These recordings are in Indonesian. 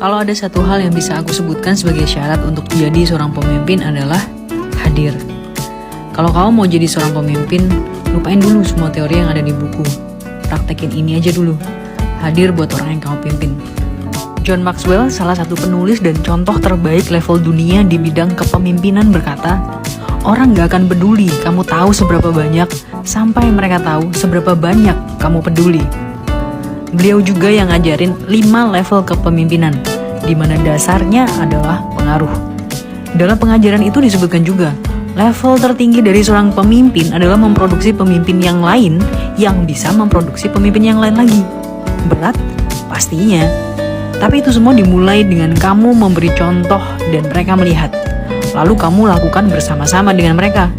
Kalau ada satu hal yang bisa aku sebutkan sebagai syarat untuk jadi seorang pemimpin adalah hadir. Kalau kamu mau jadi seorang pemimpin, lupain dulu semua teori yang ada di buku. Praktekin ini aja dulu. Hadir buat orang yang kamu pimpin. John Maxwell, salah satu penulis dan contoh terbaik level dunia di bidang kepemimpinan berkata, orang gak akan peduli kamu tahu seberapa banyak sampai mereka tahu seberapa banyak kamu peduli. Beliau juga yang ngajarin 5 level kepemimpinan, di mana dasarnya adalah pengaruh. Dalam pengajaran itu disebutkan juga, level tertinggi dari seorang pemimpin adalah memproduksi pemimpin yang lain yang bisa memproduksi pemimpin yang lain lagi. Berat? Pastinya. Tapi itu semua dimulai dengan kamu memberi contoh dan mereka melihat. Lalu kamu lakukan bersama-sama dengan mereka.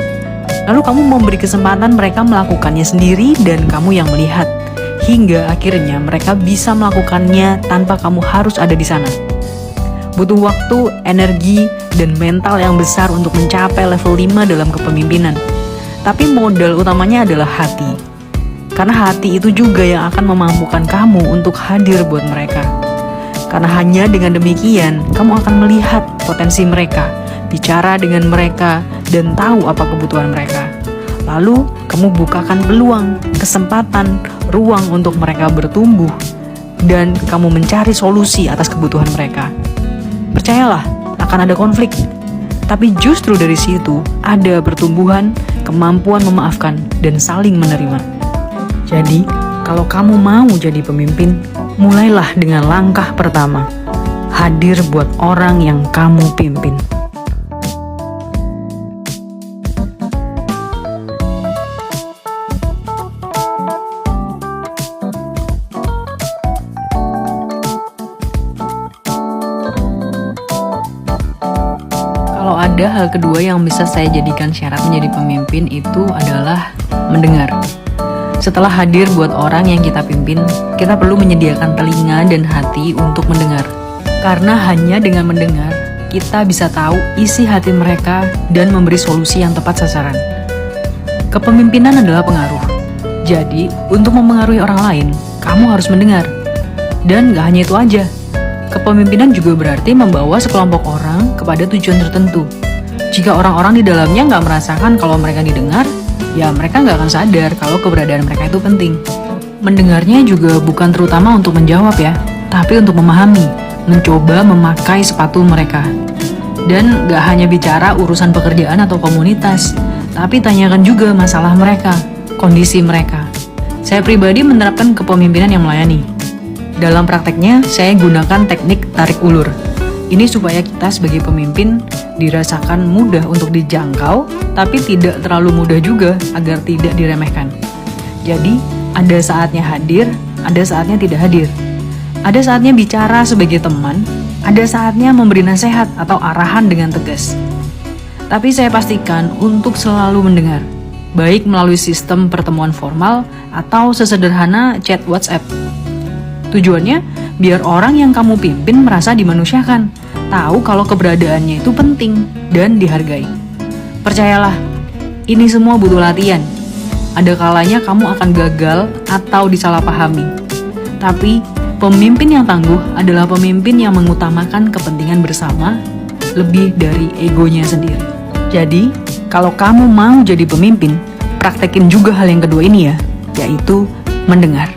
Lalu kamu memberi kesempatan mereka melakukannya sendiri dan kamu yang melihat. Hingga akhirnya mereka bisa melakukannya tanpa kamu harus ada di sana. Butuh waktu, energi, dan mental yang besar untuk mencapai level 5 dalam kepemimpinan. Tapi modal utamanya adalah hati. Karena hati itu juga yang akan memampukan kamu untuk hadir buat mereka. Karena hanya dengan demikian, kamu akan melihat potensi mereka, bicara dengan mereka, dan tahu apa kebutuhan mereka. Lalu, kamu bukakan peluang, kesempatan, ruang untuk mereka bertumbuh, dan kamu mencari solusi atas kebutuhan mereka. Percayalah, akan ada konflik. Tapi justru dari situ, ada pertumbuhan, kemampuan memaafkan, dan saling menerima. Jadi, kalau kamu mau jadi pemimpin, mulailah dengan langkah pertama. Hadir buat orang yang kamu pimpin. Kalau ada hal kedua yang bisa saya jadikan syarat menjadi pemimpin itu adalah mendengar. Setelah hadir buat orang yang kita pimpin, kita perlu menyediakan telinga dan hati untuk mendengar. Karena hanya dengan mendengar, kita bisa tahu isi hati mereka dan memberi solusi yang tepat sasaran. Kepemimpinan adalah pengaruh. Jadi, untuk mempengaruhi orang lain, kamu harus mendengar. Dan gak hanya itu aja. Kepemimpinan juga berarti membawa sekelompok orang kepada tujuan tertentu. Jika orang-orang di dalamnya nggak merasakan kalau mereka didengar, ya mereka nggak akan sadar kalau keberadaan mereka itu penting. Mendengarnya juga bukan terutama untuk menjawab ya, tapi untuk memahami, mencoba memakai sepatu mereka. Dan nggak hanya bicara urusan pekerjaan atau komunitas, tapi tanyakan juga masalah mereka, kondisi mereka. Saya pribadi menerapkan kepemimpinan yang melayani. Dalam prakteknya, saya gunakan teknik tarik ulur. Ini supaya kita sebagai pemimpin dirasakan mudah untuk dijangkau, tapi tidak terlalu mudah juga agar tidak diremehkan. Jadi, ada saatnya hadir, ada saatnya tidak hadir. Ada saatnya bicara sebagai teman, ada saatnya memberi nasihat atau arahan dengan tegas. Tapi saya pastikan untuk selalu mendengar, baik melalui sistem pertemuan formal atau sesederhana chat WhatsApp. Tujuannya, biar orang yang kamu pimpin merasa dimanusiakan, tahu kalau keberadaannya itu penting dan dihargai. Percayalah, ini semua butuh latihan. Ada kalanya kamu akan gagal atau disalahpahami. Tapi, pemimpin yang tangguh adalah pemimpin yang mengutamakan kepentingan bersama lebih dari egonya sendiri. Jadi, kalau kamu mau jadi pemimpin, praktekin juga hal yang kedua ini ya, yaitu mendengar.